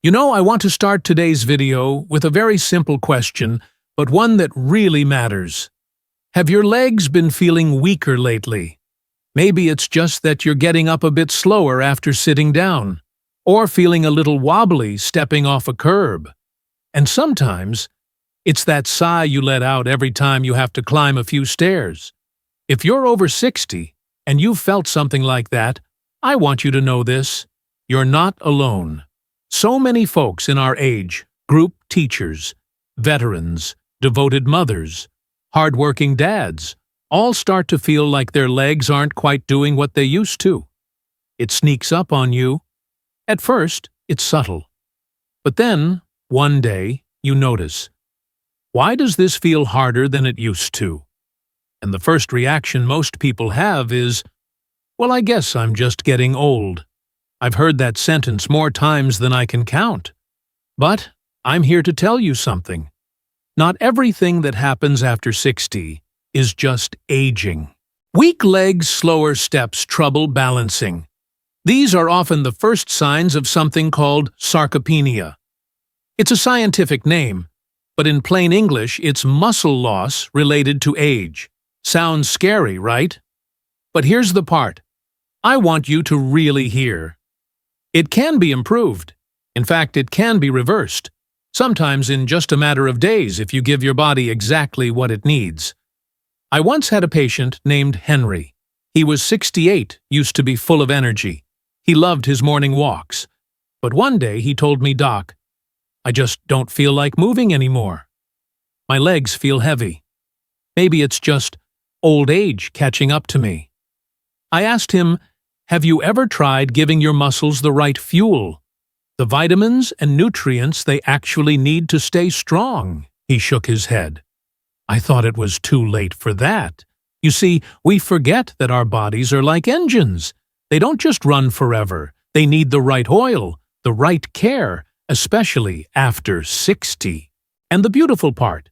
I want to start today's video with a very simple question, but one that really matters. Have your legs been feeling weaker lately? Maybe it's just that you're getting up a bit slower after sitting down, or feeling a little wobbly stepping off a curb. And sometimes, it's that sigh you let out every time you have to climb a few stairs. If you're over 60 and you've felt something like that, I want you to know this: you're not alone. So many folks in our age, group teachers, veterans, devoted mothers, hardworking dads, all start to feel like their legs aren't quite doing what they used to. It sneaks up on you. At first, it's subtle. But then, one day, you notice. Why does this feel harder than it used to? And the first reaction most people have is, well, I guess I'm just getting old. I've heard that sentence more times than I can count. But I'm here to tell you something. Not everything that happens after 60 is just aging. Weak legs, slower steps, trouble balancing. These are often the first signs of something called sarcopenia. It's a scientific name, but in plain English, it's muscle loss related to age. Sounds scary, right? But here's the part I want you to really hear. It can be improved. In fact, it can be reversed. Sometimes in just a matter of days if you give your body exactly what it needs. I once had a patient named Henry. He was 68, used to be full of energy. He loved his morning walks. But one day he told me, "Doc, I just don't feel like moving anymore. My legs feel heavy. Maybe it's just old age catching up to me." I asked him, "Have you ever tried giving your muscles the right fuel? The vitamins and nutrients they actually need to stay strong?" He shook his head. I thought it was too late for that. You see, we forget that our bodies are like engines. They don't just run forever. They need the right oil, the right care, especially after 60. And the beautiful part,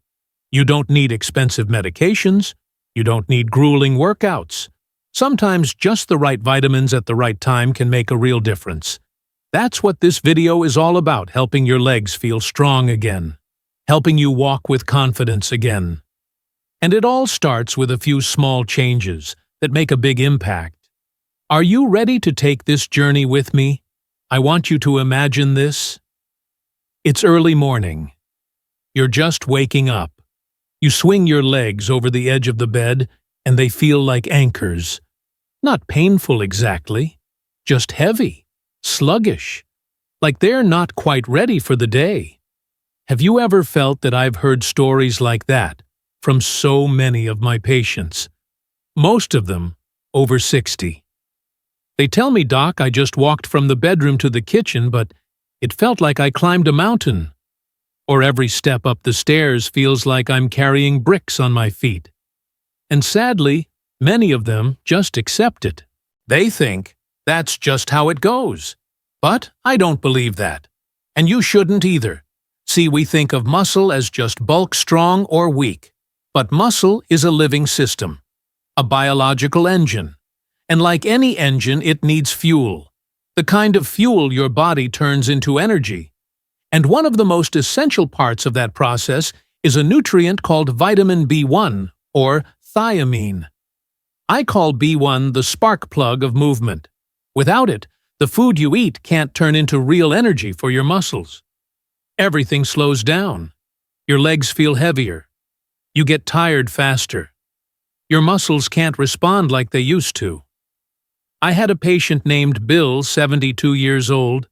you don't need expensive medications. You don't need grueling workouts. Sometimes just the right vitamins at the right time can make a real difference. That's what this video is all about, helping your legs feel strong again, helping you walk with confidence again. And it all starts with a few small changes that make a big impact. Are you ready to take this journey with me? I want you to imagine this. It's early morning. You're just waking up. You swing your legs over the edge of the bed, and they feel like anchors. Not painful exactly, just heavy, sluggish, like they're not quite ready for the day. Have you ever felt that I've heard stories like that from so many of my patients? Most of them over 60. They tell me, "Doc, I just walked from the bedroom to the kitchen, but it felt like I climbed a mountain." Or every step up the stairs feels like I'm carrying bricks on my feet. And sadly, many of them just accept it. They think that's just how it goes. But I don't believe that. And you shouldn't either. See, we think of muscle as just bulk, strong, or weak. But muscle is a living system, a biological engine. And like any engine, it needs fuel. The kind of fuel your body turns into energy. And one of the most essential parts of that process is a nutrient called vitamin B1, or thiamine. I call B1 the spark plug of movement. Without it, the food you eat can't turn into real energy for your muscles. Everything slows down. Your legs feel heavier. You get tired faster. Your muscles can't respond like they used to. I had a patient named Bill, 72 years old.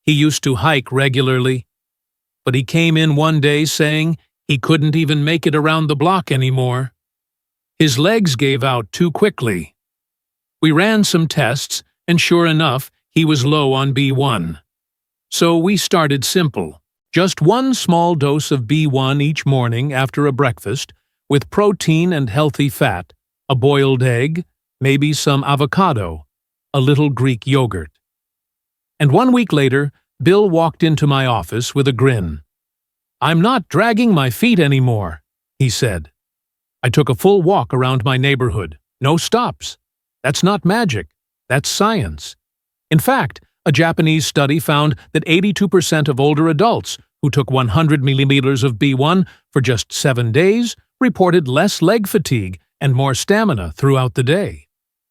He used to hike regularly, but he came in one day saying he couldn't even make it around the block anymore. His legs gave out too quickly. We ran some tests, and sure enough, he was low on B1. So we started simple. Just one small dose of B1 each morning after a breakfast, with protein and healthy fat, a boiled egg, maybe some avocado, a little Greek yogurt. And 1 week later, Bill walked into my office with a grin. "I'm not dragging my feet anymore," he said. I took a full walk around my neighborhood. No stops. That's not magic. That's science. In fact, A Japanese study found that 82% of older adults who took 100 milliliters of B1 for just 7 days reported less leg fatigue and more stamina throughout the day.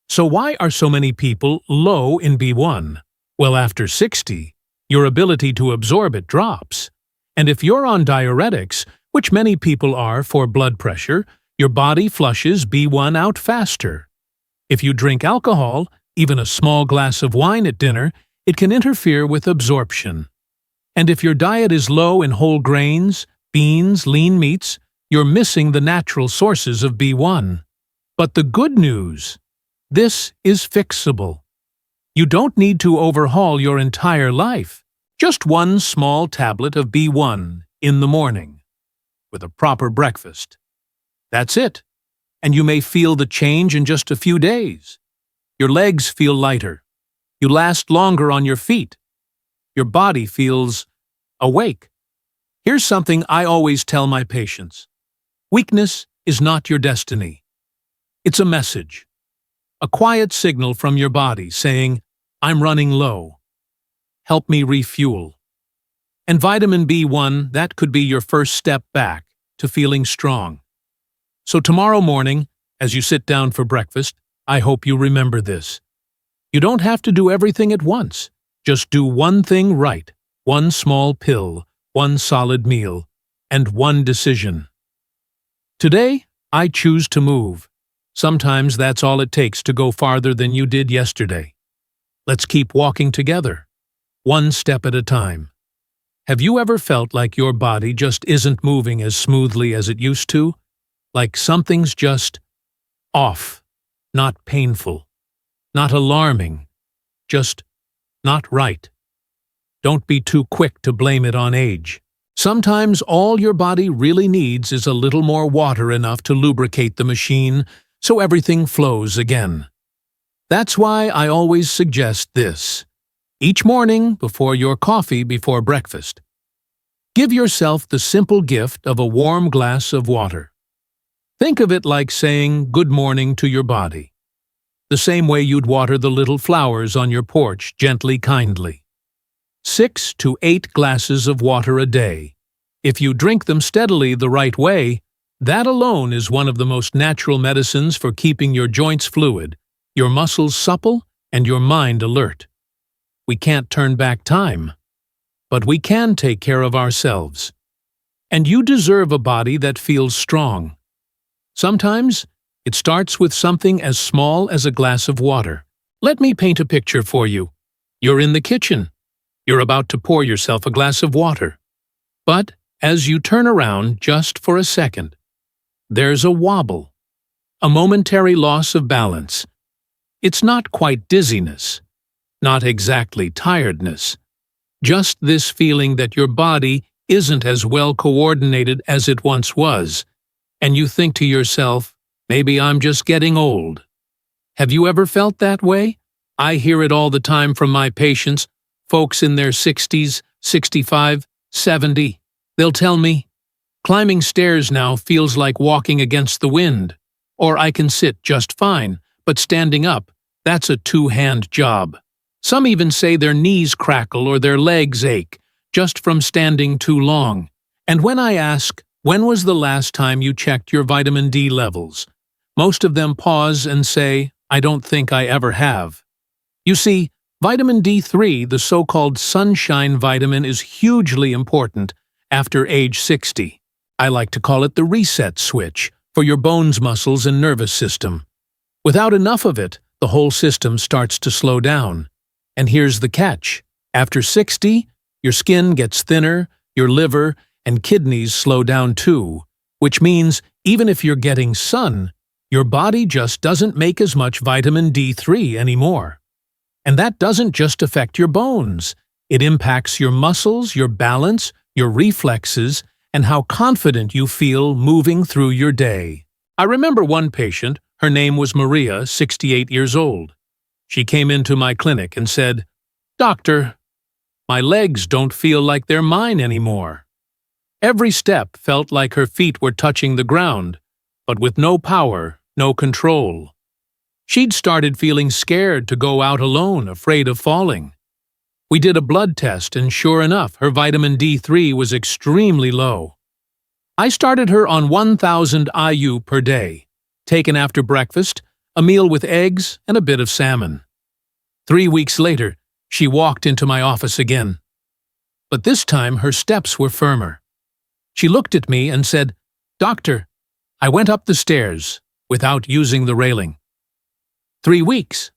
So why are so many people low in B1? Well, after 60, your ability to absorb it drops. And if you're on diuretics, which many people are for blood pressure, your body flushes B1 out faster. If you drink alcohol, even a small glass of wine at dinner, it can interfere with absorption. And if your diet is low in whole grains, beans, lean meats, you're missing the natural sources of B1. But the good news, this is fixable. You don't need to overhaul your entire life. Just one small tablet of B1 in the morning, with a proper breakfast. That's it. And you may feel the change in just a few days. Your legs feel lighter. You last longer on your feet. Your body feels awake. Here's something I always tell my patients. Weakness is not your destiny. It's a message. A quiet signal from your body saying, I'm running low. Help me refuel. And vitamin B1, that could be your first step back to feeling strong. So tomorrow morning, as you sit down for breakfast, I hope you remember this. You don't have to do everything at once. Just do one thing right, one small pill, one solid meal, and one decision. Today, I choose to move. Sometimes that's all it takes to go farther than you did yesterday. Let's keep walking together, one step at a time. Have you ever felt like your body just isn't moving as smoothly as it used to? Like something's just off, not painful, not alarming, just not right. Don't be too quick to blame it on age. Sometimes all your body really needs is a little more water enough to lubricate the machine so everything flows again. That's why I always suggest this. Each morning, before your coffee before breakfast, give yourself the simple gift of a warm glass of water. Think of it like saying good morning to your body, the same way you'd water the little flowers on your porch gently, kindly. 6 to 8 glasses of water a day. If you drink them steadily the right way, that alone is one of the most natural medicines for keeping your joints fluid, your muscles supple, and your mind alert. We can't turn back time, but we can take care of ourselves. And you deserve a body that feels strong. Sometimes, it starts with something as small as a glass of water. Let me paint a picture for you. You're in the kitchen. You're about to pour yourself a glass of water. But as you turn around just for a second, there's a wobble, a momentary loss of balance. It's not quite dizziness, not exactly tiredness, just this feeling that your body isn't as well coordinated as it once was, and you think to yourself, maybe I'm just getting old. Have you ever felt that way? I hear it all the time from my patients, folks in their 60s, 65, 70. They'll tell me, climbing stairs now feels like walking against the wind, or I can sit just fine, but standing up, that's a two-hand job. Some even say their knees crackle or their legs ache, just from standing too long. And when I ask, when was the last time you checked your vitamin D levels? Most of them pause and say, I don't think I ever have. You see, vitamin D3, the so-called sunshine vitamin, is hugely important after age 60. I like to call it the reset switch for your bones, muscles, and nervous system. Without enough of it, the whole system starts to slow down. And here's the catch. After 60, your skin gets thinner, your liver and kidneys slow down too, which means even if you're getting sun, your body just doesn't make as much vitamin D3 anymore. And that doesn't just affect your bones. It impacts your muscles, your balance, your reflexes, and how confident you feel moving through your day. I remember one patient, her name was Maria, 68 years old. She came into my clinic and said, Doctor, my legs don't feel like they're mine anymore. Every step felt like her feet were touching the ground, but with no power, no control. She'd started feeling scared to go out alone, afraid of falling. We did a blood test, and sure enough, her vitamin D3 was extremely low. I started her on 1,000 IU per day, taken after breakfast, a meal with eggs, and a bit of salmon. 3 weeks later, she walked into my office again. But this time her steps were firmer. She looked at me and said, "Doctor, I went up the stairs without using the railing." 3 weeks.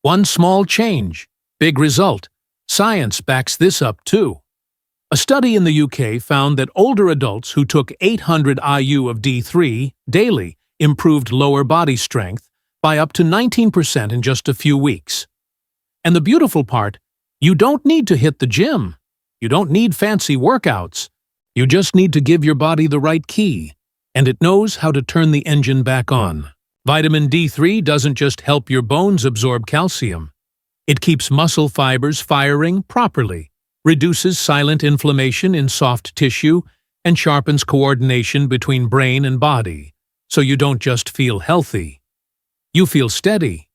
One small change. Big result. Science backs this up too. A study in the UK found that older adults who took 800 IU of D3 daily improved lower body strength by up to 19% in just a few weeks. And the beautiful part, you don't need to hit the gym. You don't need fancy workouts. You just need to give your body the right key, and it knows how to turn the engine back on. Vitamin D3 doesn't just help your bones absorb calcium. It keeps muscle fibers firing properly, reduces silent inflammation in soft tissue, and sharpens coordination between brain and body, so you don't just feel healthy. You feel steady.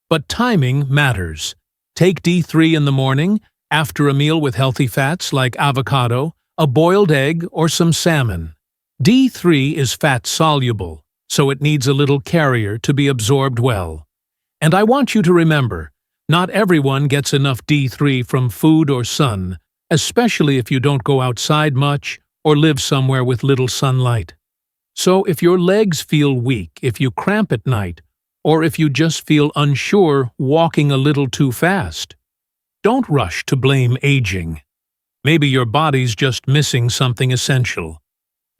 But timing matters. Take D3 in the morning, after a meal with healthy fats like avocado, a boiled egg, or some salmon. D3 is fat-soluble, so it needs a little carrier to be absorbed well. And I want you to remember, not everyone gets enough D3 from food or sun, especially if you don't go outside much or live somewhere with little sunlight. So if your legs feel weak, if you cramp at night, or if you just feel unsure walking a little too fast, don't rush to blame aging. Maybe your body's just missing something essential.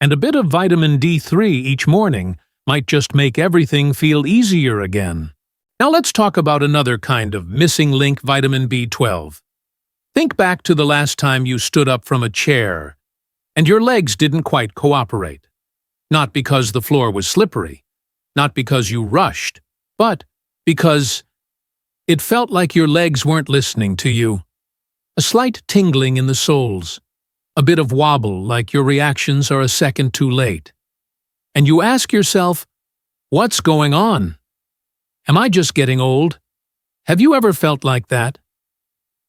And a bit of vitamin D3 each morning might just make everything feel easier again. Now let's talk about another kind of missing link, vitamin B12. Think back to the last time you stood up from a chair and your legs didn't quite cooperate. Not because the floor was slippery, not because you rushed, but because it felt like your legs weren't listening to you. A slight tingling in the soles, a bit of wobble like your reactions are a second too late. And you ask yourself, what's going on? Am I just getting old? Have you ever felt like that?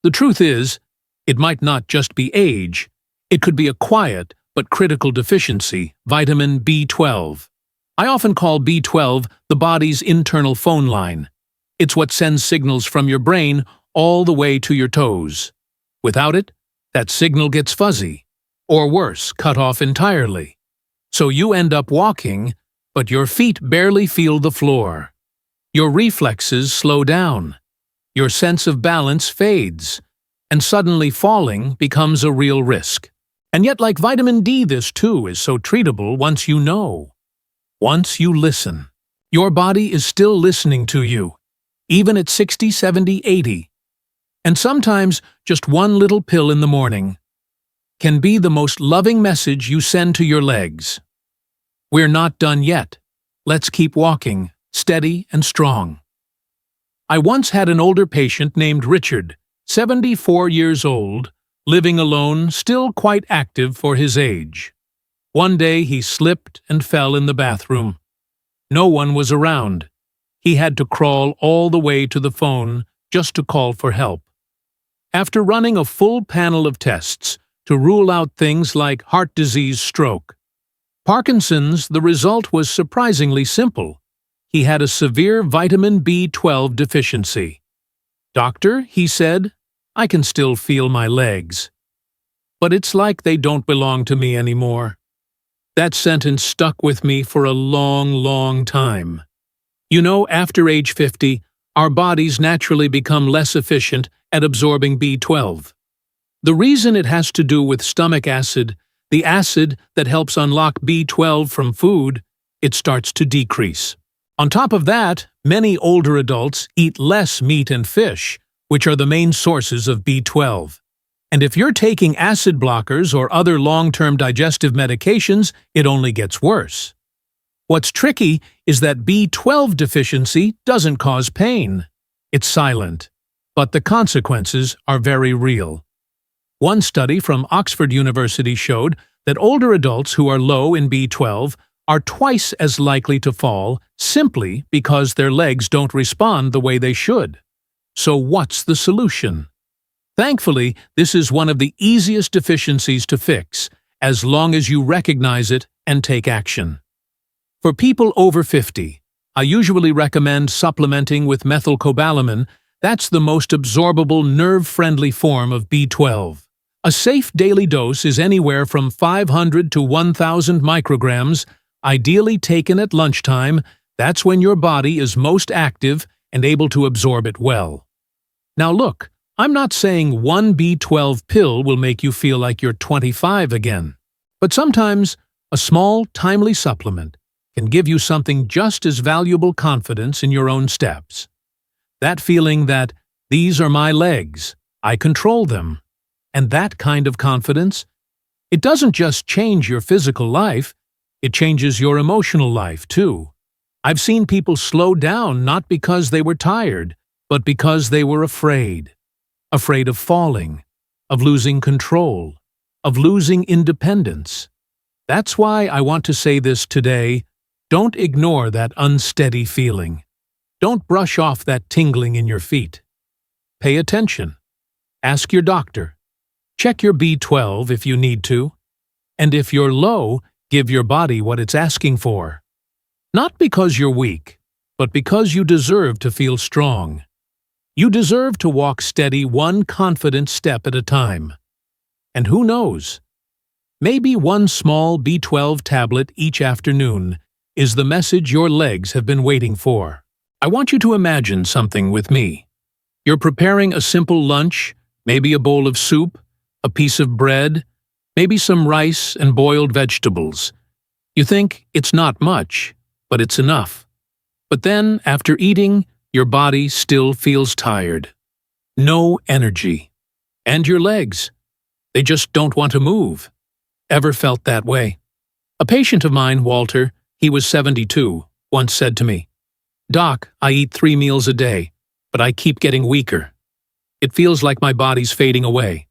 The truth is, it might not just be age. It could be a quiet but critical deficiency, vitamin B12. I often call B12 the body's internal phone line. It's what sends signals from your brain all the way to your toes. Without it, that signal gets fuzzy, or worse, cut off entirely. So you end up walking, but your feet barely feel the floor. Your reflexes slow down. Your sense of balance fades, and suddenly falling becomes a real risk. And yet, like vitamin D, this too is so treatable once you know. Once you listen. Your body is still listening to you, even at 60, 70, 80. And sometimes just one little pill in the morning can be the most loving message you send to your legs. We're not done yet. Let's keep walking, steady and strong. I once had an older patient named Richard, 74 years old, living alone, still quite active for his age. One day he slipped and fell in the bathroom. No one was around. He had to crawl all the way to the phone just to call for help. After running a full panel of tests to rule out things like heart disease, stroke, Parkinson's, the result was surprisingly simple. He had a severe vitamin B12 deficiency. "Doctor," he said, "I can still feel my legs. But it's like they don't belong to me anymore." That sentence stuck with me for a long, long time. You know, after age 50, our bodies naturally become less efficient at absorbing B12. The reason it has to do with stomach acid, the acid that helps unlock B12 from food, it starts to decrease. On top of that, many older adults eat less meat and fish, which are the main sources of B12. And if you're taking acid blockers or other long-term digestive medications, it only gets worse. What's tricky is that B12 deficiency doesn't cause pain. It's silent, but the consequences are very real. One study from Oxford University showed that older adults who are low in B12 are twice as likely to fall simply because their legs don't respond the way they should. So what's the solution? Thankfully, this is one of the easiest deficiencies to fix, as long as you recognize it and take action. For people over 50, I usually recommend supplementing with methylcobalamin. That's the most absorbable, nerve-friendly form of B12. A safe daily dose is anywhere from 500 to 1,000 micrograms, ideally taken at lunchtime. That's when your body is most active and able to absorb it well. Now look, I'm not saying one B12 pill will make you feel like you're 25 again, but sometimes a small, timely supplement can give you something just as valuable: confidence in your own steps. That feeling that, these are my legs, I control them. And that kind of confidence, it doesn't just change your physical life, it changes your emotional life too. I've seen people slow down not because they were tired, but because they were afraid. Afraid of falling, of losing control, of losing independence. That's why I want to say this today: don't ignore that unsteady feeling. Don't brush off that tingling in your feet. Pay attention. Ask your doctor. Check your B12 if you need to. And if you're low, give your body what it's asking for. Not because you're weak, but because you deserve to feel strong. You deserve to walk steady, one confident step at a time. And who knows? Maybe one small B12 tablet each afternoon is the message your legs have been waiting for. I want you to imagine something with me. You're preparing a simple lunch, maybe a bowl of soup, a piece of bread, maybe some rice and boiled vegetables. You think it's not much, but it's enough. But then, after eating, your body still feels tired. No energy. And your legs, they just don't want to move. Ever felt that way? A patient of mine, Walter, he was 72, once said to me, "Doc, I eat 3 meals a day, but I keep getting weaker. It feels like my body's fading away."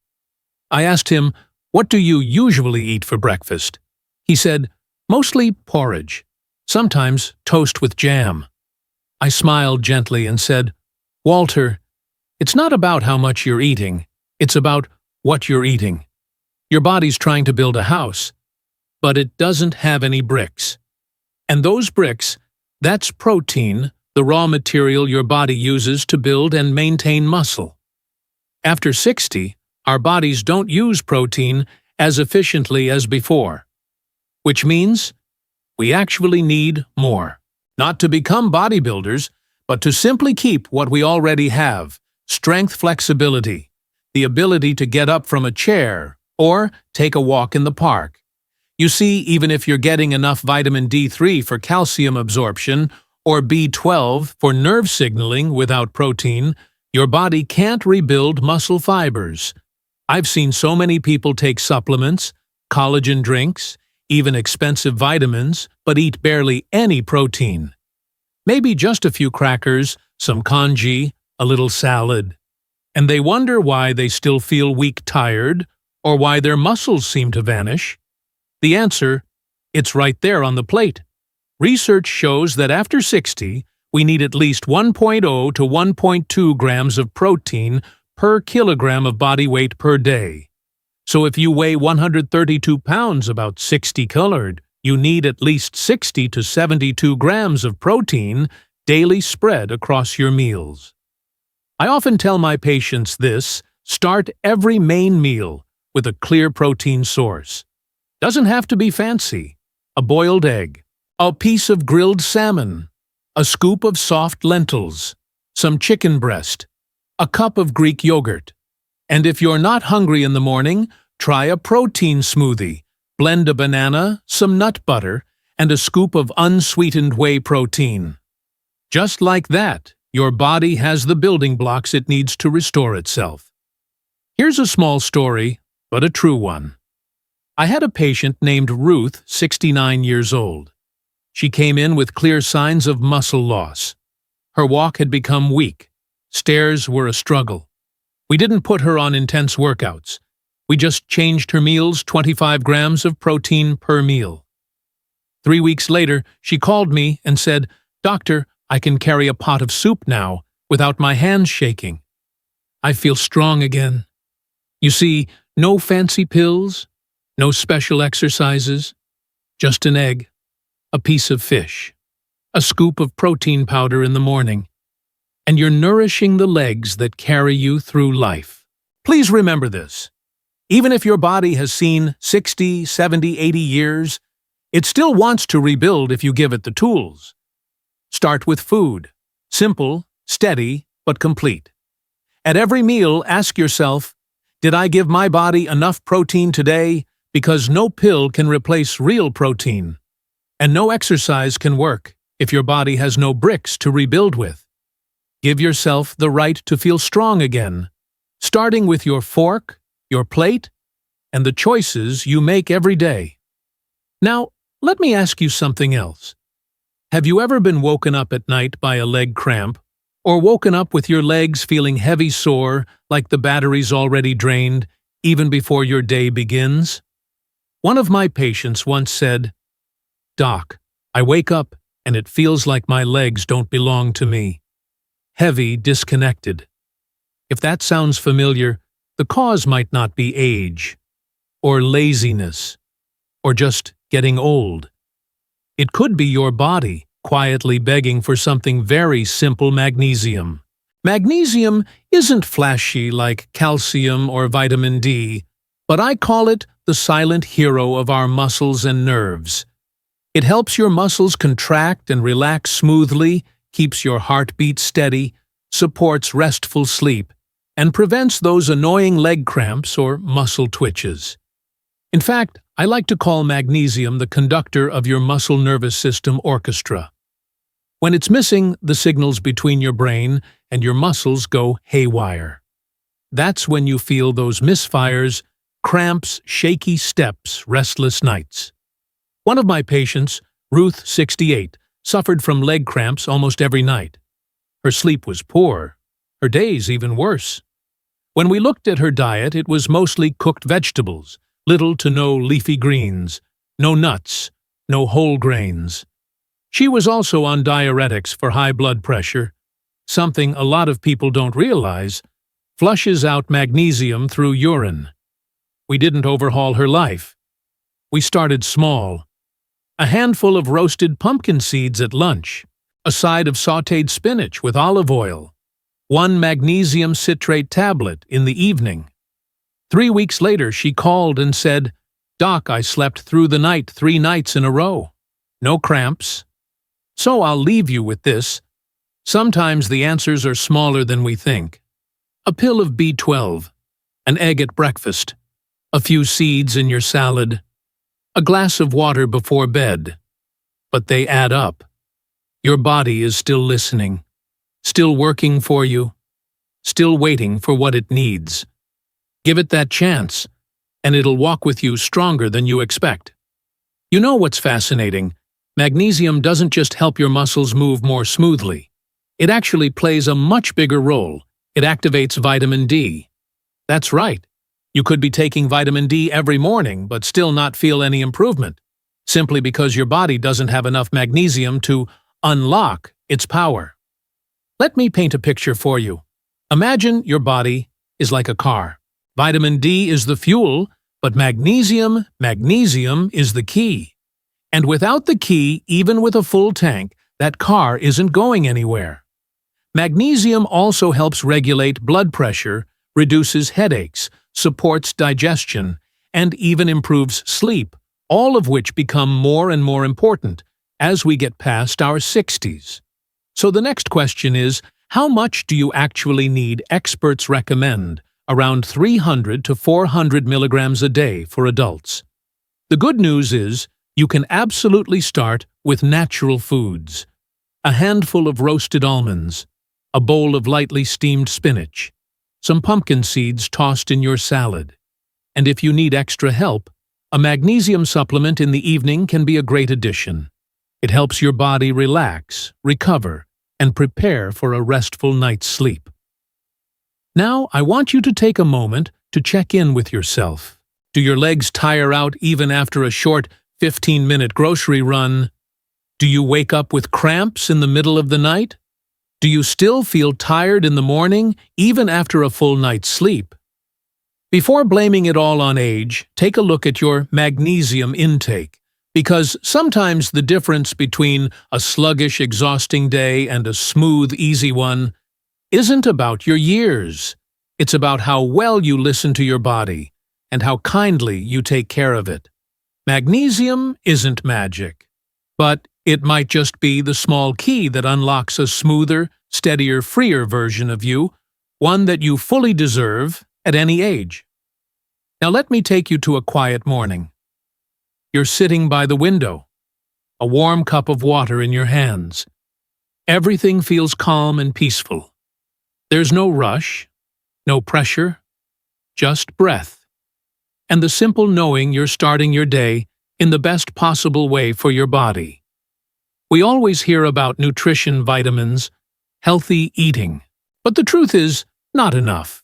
I asked him, "What do you usually eat for breakfast?" He said, "Mostly porridge, sometimes toast with jam." I smiled gently and said, "Walter, it's not about how much you're eating, it's about what you're eating. Your body's trying to build a house, but it doesn't have any bricks. And those bricks, that's protein, the raw material your body uses to build and maintain muscle. After 60, our bodies don't use protein as efficiently as before, which means we actually need more. Not to become bodybuilders, but to simply keep what we already have: strength, flexibility, the ability to get up from a chair or take a walk in the park. You see, even if you're getting enough vitamin D3 for calcium absorption or B12 for nerve signaling without protein, your body can't rebuild muscle fibers. I've seen so many people take supplements, collagen drinks, even expensive vitamins, but eat barely any protein. Maybe just a few crackers, some congee, a little salad. And they wonder why they still feel weak, tired, or why their muscles seem to vanish. The answer, it's right there on the plate. Research shows that after 60, we need at least 1.0 to 1.2 grams of protein per kilogram of body weight per day. So if you weigh 132 pounds, about 60 colored, you need at least 60 to 72 grams of protein daily spread across your meals. I often tell my patients this: start every main meal with a clear protein source. Doesn't have to be fancy. A boiled egg, a piece of grilled salmon, a scoop of soft lentils, some chicken breast, a cup of Greek yogurt. And if you're not hungry in the morning, try a protein smoothie. Blend a banana, some nut butter, and a scoop of unsweetened whey protein. Just like that, your body has the building blocks it needs to restore itself. Here's a small story, but a true one. I had a patient named Ruth, 69 years old. She came in with clear signs of muscle loss. Her walk had become weak. Stairs were a struggle. We didn't put her on intense workouts. We just changed her meals, 25 grams of protein per meal. 3 weeks later, she called me and said, "Doctor, I can carry a pot of soup now without my hands shaking. I feel strong again." You see, no fancy pills, no special exercises, just an egg, a piece of fish, a scoop of protein powder in the morning, and you're nourishing the legs that carry you through life. Please remember this. Even if your body has seen 60, 70, 80 years, it still wants to rebuild if you give it the tools. Start with food. Simple, steady, but complete. At every meal, ask yourself, did I give my body enough protein today? Because no pill can replace real protein. And no exercise can work if your body has no bricks to rebuild with. Give yourself the right to feel strong again, starting with your fork, your plate, and the choices you make every day. Now, let me ask you something else. Have you ever been woken up at night by a leg cramp, or woken up with your legs feeling heavy sore, like the battery's already drained, even before your day begins? One of my patients once said, "Doc, I wake up and it feels like my legs don't belong to me. Heavy, disconnected." If that sounds familiar, the cause might not be age, or laziness, or just getting old. It could be your body quietly begging for something very simple: magnesium. Magnesium isn't flashy like calcium or vitamin D, but I call it the silent hero of our muscles and nerves. It helps your muscles contract and relax smoothly, keeps your heartbeat steady, supports restful sleep, and prevents those annoying leg cramps or muscle twitches. In fact, I like to call magnesium the conductor of your muscle nervous system orchestra. When it's missing, the signals between your brain and your muscles go haywire. That's when you feel those misfires, cramps, shaky steps, restless nights. One of my patients, Ruth, 68, suffered from leg cramps almost every night. Her sleep was poor, her days even worse. When we looked at her diet, it was mostly cooked vegetables, little to no leafy greens, no nuts, no whole grains. She was also on diuretics for high blood pressure. Something a lot of people don't realize flushes out magnesium through urine. We didn't overhaul her life. We started small. A handful of roasted pumpkin seeds at lunch, a side of sautéed spinach with olive oil, one magnesium citrate tablet in the evening. 3 weeks later, she called and said, "Doc, I slept through the night 3 nights in a row. No cramps." So I'll leave you with this. Sometimes the answers are smaller than we think. A pill of B12, an egg at breakfast, a few seeds in your salad, a glass of water before bed. But they add up. Your body is still listening, still working for you, still waiting for what it needs. Give it that chance, and it'll walk with you stronger than you expect. You know what's fascinating? Magnesium doesn't just help your muscles move more smoothly. It actually plays a much bigger role. It activates vitamin D. That's right. You could be taking vitamin D every morning but still not feel any improvement, simply because your body doesn't have enough magnesium to unlock its power. Let me paint a picture for you. Imagine your body is like a car. Vitamin D is the fuel, but magnesium is the key. And without the key, even with a full tank, that car isn't going anywhere. Magnesium also helps regulate blood pressure, reduces headaches, supports digestion, and even improves sleep, all of which become more and more important as we get past our 60s. So the next question is, how much do you actually need? Experts recommend around 300 to 400 milligrams a day for adults. The good news is, you can absolutely start with natural foods. A handful of roasted almonds, a bowl of lightly steamed spinach, some pumpkin seeds tossed in your salad. And if you need extra help, a magnesium supplement in the evening can be a great addition. It helps your body relax, recover, and prepare for a restful night's sleep. Now, I want you to take a moment to check in with yourself. Do your legs tire out even after a short 15-minute grocery run? Do you wake up with cramps in the middle of the night? Do you still feel tired in the morning, even after a full night's sleep? Before blaming it all on age, take a look at your magnesium intake, because sometimes the difference between a sluggish, exhausting day and a smooth, easy one isn't about your years. It's about how well you listen to your body and how kindly you take care of it. Magnesium isn't magic, but it might just be the small key that unlocks a smoother, steadier, freer version of you, one that you fully deserve at any age. Now let me take you to a quiet morning. You're sitting by the window, a warm cup of water in your hands. Everything feels calm and peaceful. There's no rush, no pressure, just breath, and the simple knowing you're starting your day in the best possible way for your body. We always hear about nutrition, vitamins, healthy eating, but the truth is, not enough.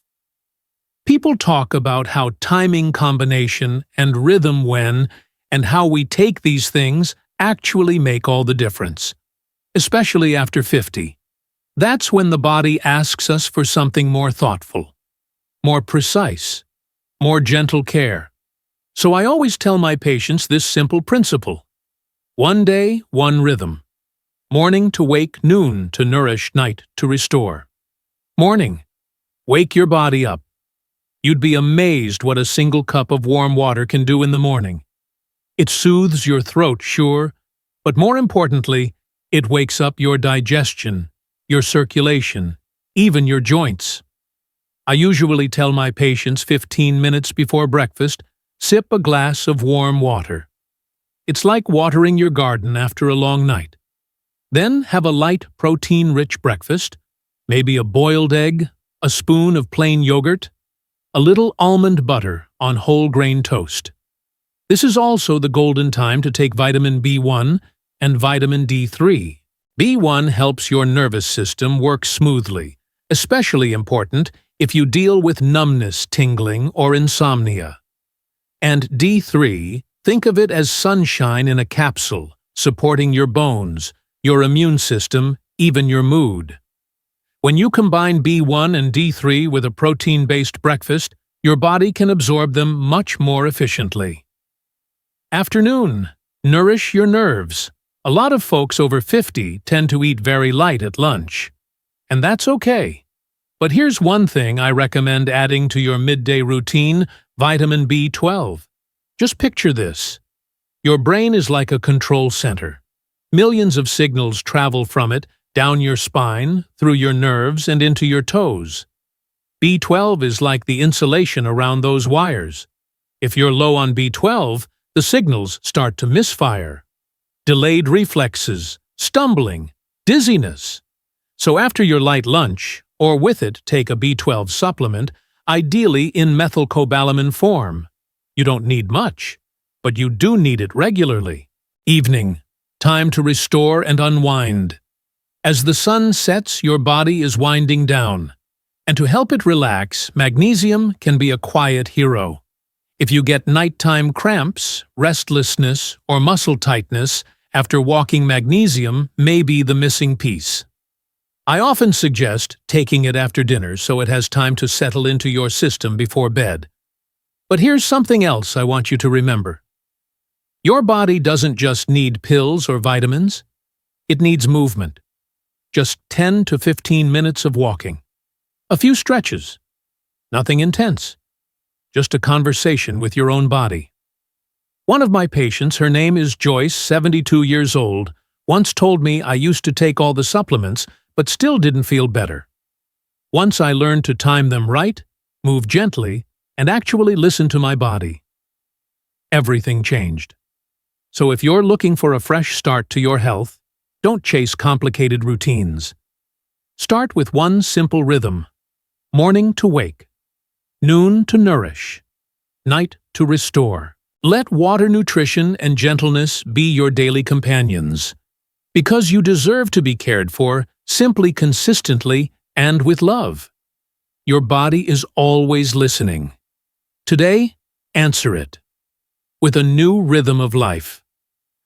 People talk about how timing, combination, and rhythm when and how we take these things actually make all the difference, especially after 50. That's when the body asks us for something more thoughtful, more precise, more gentle care. So I always tell my patients this simple principle. One day, one rhythm. Morning to wake, noon to nourish, night to restore. Morning. Wake your body up. You'd be amazed what a single cup of warm water can do in the morning. It soothes your throat, sure, but more importantly, it wakes up your digestion, your circulation, even your joints. I usually tell my patients 15 minutes before breakfast, sip a glass of warm water. It's like watering your garden after a long night. Then have a light, protein-rich breakfast, maybe a boiled egg, a spoon of plain yogurt, a little almond butter on whole grain toast. This is also the golden time to take vitamin B1 and vitamin D3. B1 helps your nervous system work smoothly, especially important if you deal with numbness, tingling, or insomnia. And D3, think of it as sunshine in a capsule, supporting your bones, your immune system, even your mood. When you combine B1 and D3 with a protein-based breakfast, your body can absorb them much more efficiently. Afternoon. Nourish your nerves. A lot of folks over 50 tend to eat very light at lunch. And that's okay. But here's one thing I recommend adding to your midday routine: vitamin B12. Just picture this. Your brain is like a control center. Millions of signals travel from it down your spine, through your nerves, and into your toes. B12 is like the insulation around those wires. If you're low on B12, the signals start to misfire. Delayed reflexes, stumbling, dizziness. So after your light lunch, or with it take a B12 supplement, ideally in methylcobalamin form. You don't need much, but you do need it regularly. Evening. Time to restore and unwind. As the sun sets, your body is winding down. And to help it relax, magnesium can be a quiet hero. If you get nighttime cramps, restlessness, or muscle tightness after walking, magnesium may be the missing piece. I often suggest taking it after dinner so it has time to settle into your system before bed. But here's something else I want you to remember. Your body doesn't just need pills or vitamins. It needs movement. Just 10 to 15 minutes of walking. A few stretches. Nothing intense. Just a conversation with your own body. One of my patients, her name is Joyce, 72 years old, once told me I used to take all the supplements but still didn't feel better. Once I learned to time them right, move gently, and actually listen to my body, everything changed. So if you're looking for a fresh start to your health, don't chase complicated routines. Start with one simple rhythm: morning to wake, noon to nourish, night to restore. Let water, nutrition, and gentleness be your daily companions. Because you deserve to be cared for, simply, consistently, and with love. Your body is always listening. Today, answer it with a new rhythm of life.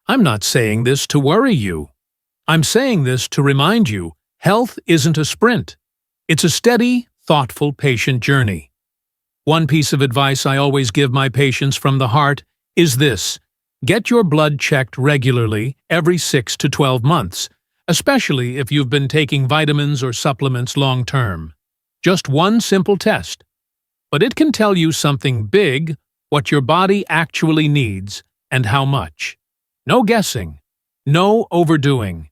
I'm not saying this to worry you. I'm saying this to remind you, health isn't a sprint. It's a steady, thoughtful, patient journey. One piece of advice I always give my patients from the heart is this: get your blood checked regularly every 6 to 12 months, especially if you've been taking vitamins or supplements long-term. Just one simple test. But it can tell you something big, what your body actually needs and how much. No guessing. No overdoing.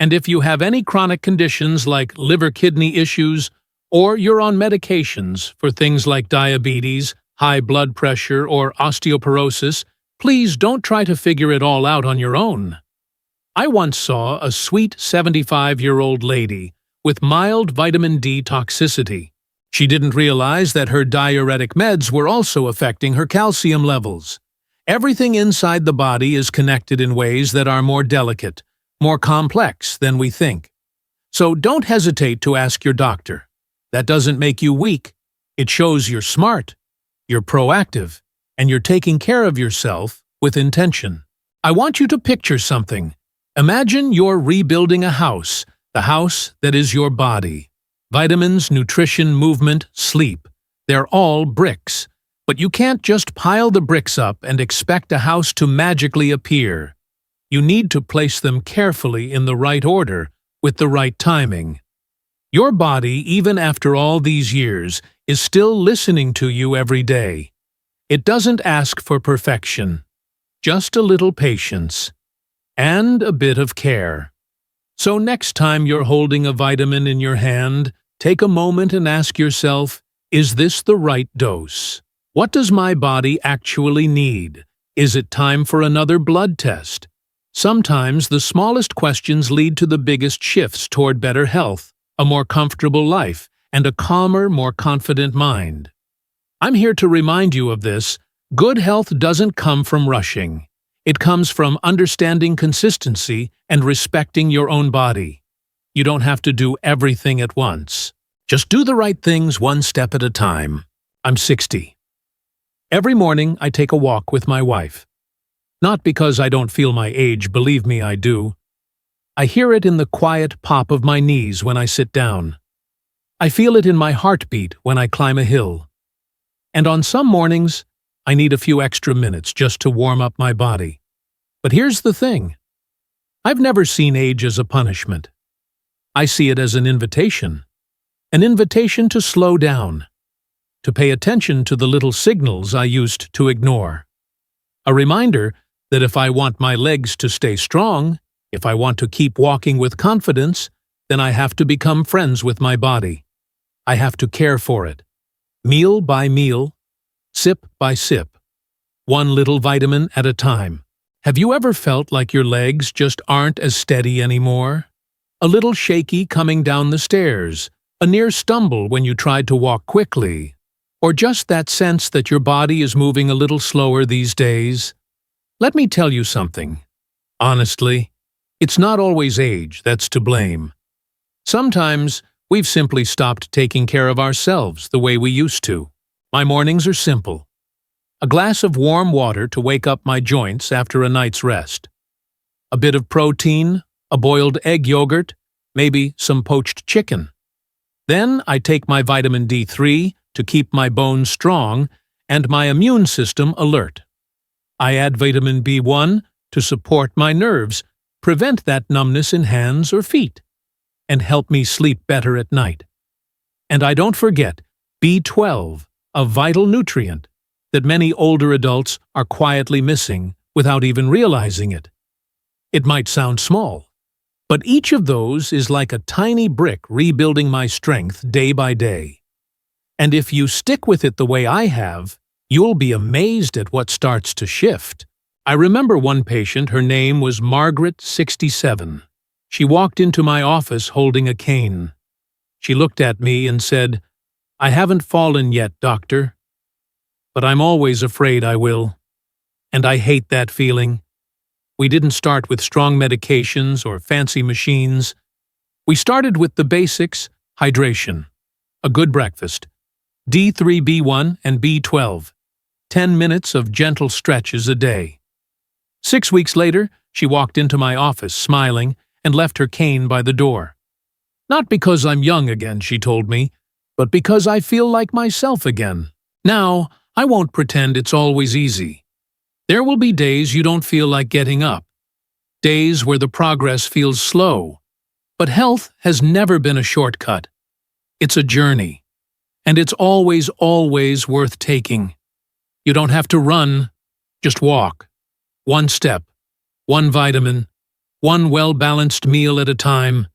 And if you have any chronic conditions like liver-kidney issues, or you're on medications for things like diabetes, high blood pressure, or osteoporosis, please don't try to figure it all out on your own. I once saw a sweet 75-year-old lady with mild vitamin D toxicity. She didn't realize that her diuretic meds were also affecting her calcium levels. Everything inside the body is connected in ways that are more delicate, more complex than we think. So don't hesitate to ask your doctor. That doesn't make you weak. It shows you're smart, you're proactive, and you're taking care of yourself with intention. I want you to picture something. Imagine you're rebuilding a house, the house that is your body. Vitamins, nutrition, movement, sleep. They're all bricks. But you can't just pile the bricks up and expect a house to magically appear. You need to place them carefully in the right order, with the right timing. Your body, even after all these years, is still listening to you every day. It doesn't ask for perfection, just a little patience and a bit of care. So next time you're holding a vitamin in your hand, take a moment and ask yourself, is this the right dose? What does my body actually need? Is it time for another blood test? Sometimes the smallest questions lead to the biggest shifts toward better health, a more comfortable life, and a calmer, more confident mind. I'm here to remind you of this. Good health doesn't come from rushing. It comes from understanding consistency and respecting your own body. You don't have to do everything at once. Just do the right things one step at a time. I'm 60. Every morning I take a walk with my wife. Not because I don't feel my age, believe me, I do. I hear it in the quiet pop of my knees when I sit down. I feel it in my heartbeat when I climb a hill. And on some mornings, I need a few extra minutes just to warm up my body. But here's the thing. I've never seen age as a punishment. I see it as an invitation to slow down, to pay attention to the little signals I used to ignore. A reminder that if I want my legs to stay strong, if I want to keep walking with confidence, then I have to become friends with my body. I have to care for it. Meal by meal, sip by sip, one little vitamin at a time. Have you ever felt like your legs just aren't as steady anymore? A little shaky coming down the stairs, a near stumble when you tried to walk quickly, or just that sense that your body is moving a little slower these days? Let me tell you something. Honestly, it's not always age that's to blame. Sometimes we've simply stopped taking care of ourselves the way we used to. My mornings are simple. A glass of warm water to wake up my joints after a night's rest. A bit of protein, a boiled egg yogurt, maybe some poached chicken. Then I take my vitamin D3 to keep my bones strong and my immune system alert. I add vitamin B1 to support my nerves, prevent that numbness in hands or feet, and help me sleep better at night. And I don't forget B12, a vital nutrient that many older adults are quietly missing without even realizing it. It might sound small, but each of those is like a tiny brick rebuilding my strength day by day. And if you stick with it the way I have, you'll be amazed at what starts to shift. I remember one patient, her name was Margaret, 67. She walked into my office holding a cane. She looked at me and said, "I haven't fallen yet, doctor, but I'm always afraid I will. And I hate that feeling." We didn't start with strong medications or fancy machines. We started with the basics: hydration, a good breakfast, D3, B1, and B12, 10 minutes of gentle stretches a day. 6 weeks later, she walked into my office smiling and left her cane by the door. "Not because I'm young again," she told me, "but because I feel like myself again." Now, I won't pretend it's always easy. There will be days you don't feel like getting up, days where the progress feels slow. But health has never been a shortcut. It's a journey, and it's always worth taking. You don't have to run, just walk. One step, one vitamin, one well-balanced meal at a time.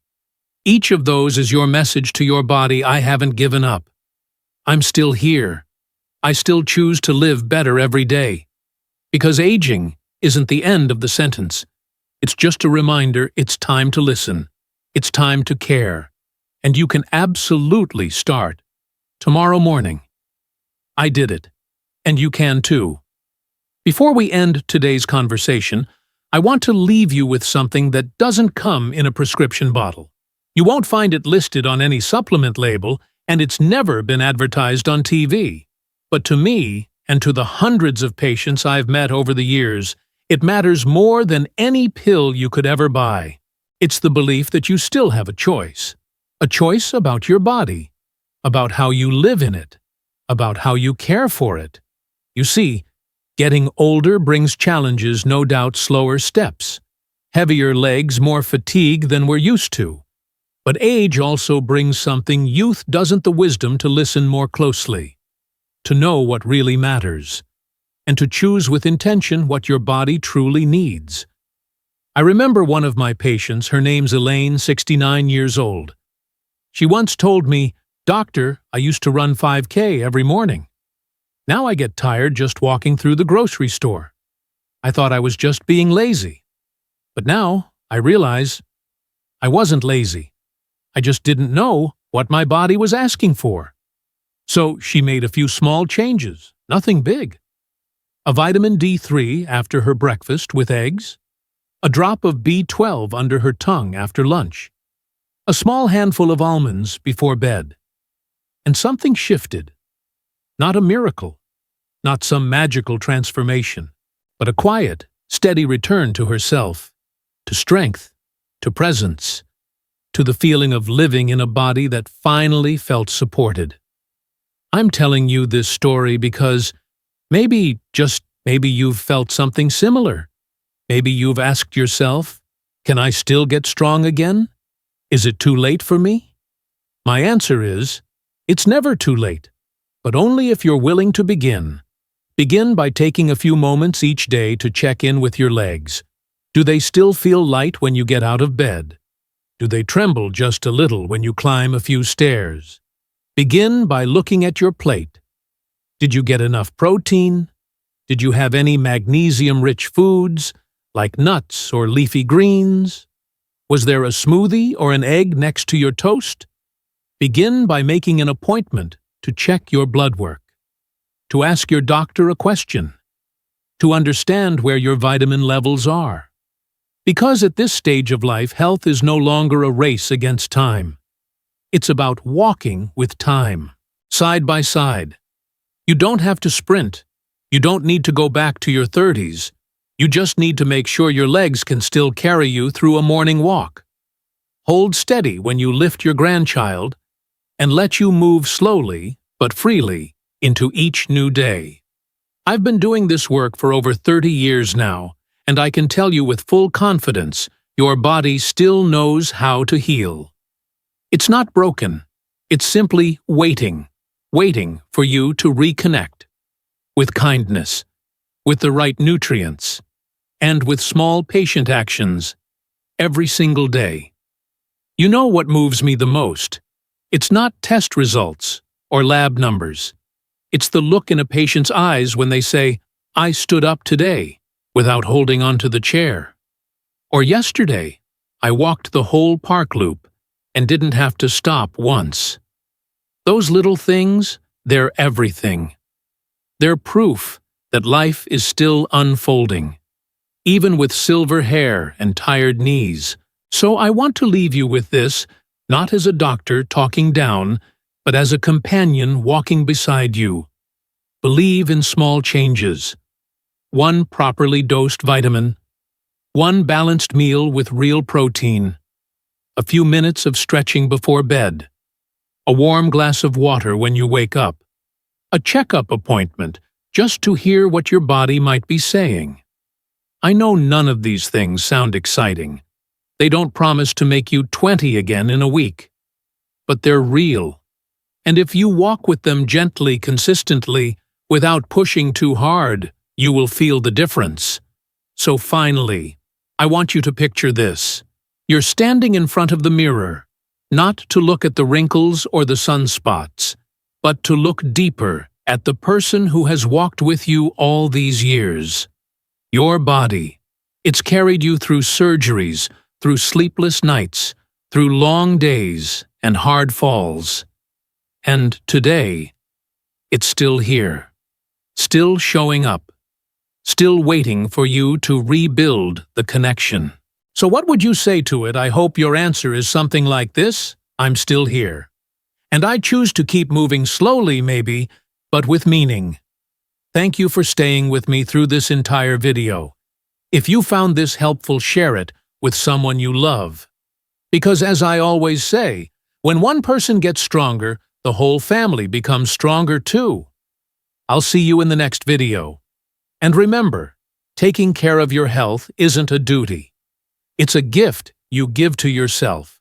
Each of those is your message to your body: I haven't given up. I'm still here. I still choose to live better every day. Because aging isn't the end of the sentence. It's just a reminder it's time to listen. It's time to care. And you can absolutely start tomorrow morning. I did it. And you can too. Before we end today's conversation, I want to leave you with something that doesn't come in a prescription bottle. You won't find it listed on any supplement label, and it's never been advertised on TV. But to me, and to the hundreds of patients I've met over the years, it matters more than any pill you could ever buy. It's the belief that you still have a choice about your body, about how you live in it, about how you care for it. You see, getting older brings challenges, no doubt slower steps, heavier legs, more fatigue than we're used to. But age also brings something youth doesn't: the wisdom to listen more closely, to know what really matters, and to choose with intention what your body truly needs. I remember one of my patients, her name's Elaine, 69 years old. She once told me, "Doctor, I used to run 5K every morning. Now I get tired just walking through the grocery store. I thought I was just being lazy. But now I realize I wasn't lazy. I just didn't know what my body was asking for." So she made a few small changes, nothing big. A vitamin D3 after her breakfast with eggs, a drop of B12 under her tongue after lunch, a small handful of almonds before bed. And something shifted. Not a miracle, not some magical transformation, but a quiet, steady return to herself, to strength, to presence, to the feeling of living in a body that finally felt supported. I'm telling you this story because maybe, just maybe, you've felt something similar. Maybe you've asked yourself, can I still get strong again? Is it too late for me? My answer is, it's never too late, but only if you're willing to begin. Begin by taking a few moments each day to check in with your legs. Do they still feel light when you get out of bed? Do they tremble just a little when you climb a few stairs? Begin by looking at your plate. Did you get enough protein? Did you have any magnesium-rich foods, like nuts or leafy greens? Was there a smoothie or an egg next to your toast? Begin by making an appointment to check your blood work, to ask your doctor a question, to understand where your vitamin levels are. Because at this stage of life, health is no longer a race against time. It's about walking with time, side by side. You don't have to sprint. You don't need to go back to your 30s. You just need to make sure your legs can still carry you through a morning walk. Hold steady when you lift your grandchild, and let you move slowly but freely into each new day. I've been doing this work for over 30 years now, and I can tell you with full confidence, your body still knows how to heal. It's not broken. It's simply waiting for you to reconnect. With kindness, with the right nutrients, and with small patient actions every single day. You know what moves me the most? It's not test results or lab numbers. It's the look in a patient's eyes when they say, "I stood up today," without holding onto the chair. Or yesterday, I walked the whole park loop and didn't have to stop once. Those little things, they're everything. They're proof that life is still unfolding, even with silver hair and tired knees. So I want to leave you with this, not as a doctor talking down, but as a companion walking beside you. Believe in small changes. One properly dosed vitamin, one balanced meal with real protein, a few minutes of stretching before bed, a warm glass of water when you wake up, a checkup appointment, just to hear what your body might be saying. I know none of these things sound exciting. They don't promise to make you 20 again in a week. But they're real. And if you walk with them gently, consistently, without pushing too hard, you will feel the difference. So finally, I want you to picture this. You're standing in front of the mirror, not to look at the wrinkles or the sunspots, but to look deeper at the person who has walked with you all these years. Your body. It's carried you through surgeries, through sleepless nights, through long days and hard falls. And today, it's still here, still showing up, still waiting for you to rebuild the connection. So what would you say to it? I hope your answer is something like this: I'm still here. And I choose to keep moving slowly, maybe, but with meaning. Thank you for staying with me through this entire video. If you found this helpful, share it with someone you love. Because as I always say, when one person gets stronger, the whole family becomes stronger too. I'll see you in the next video. And remember, taking care of your health isn't a duty. It's a gift you give to yourself.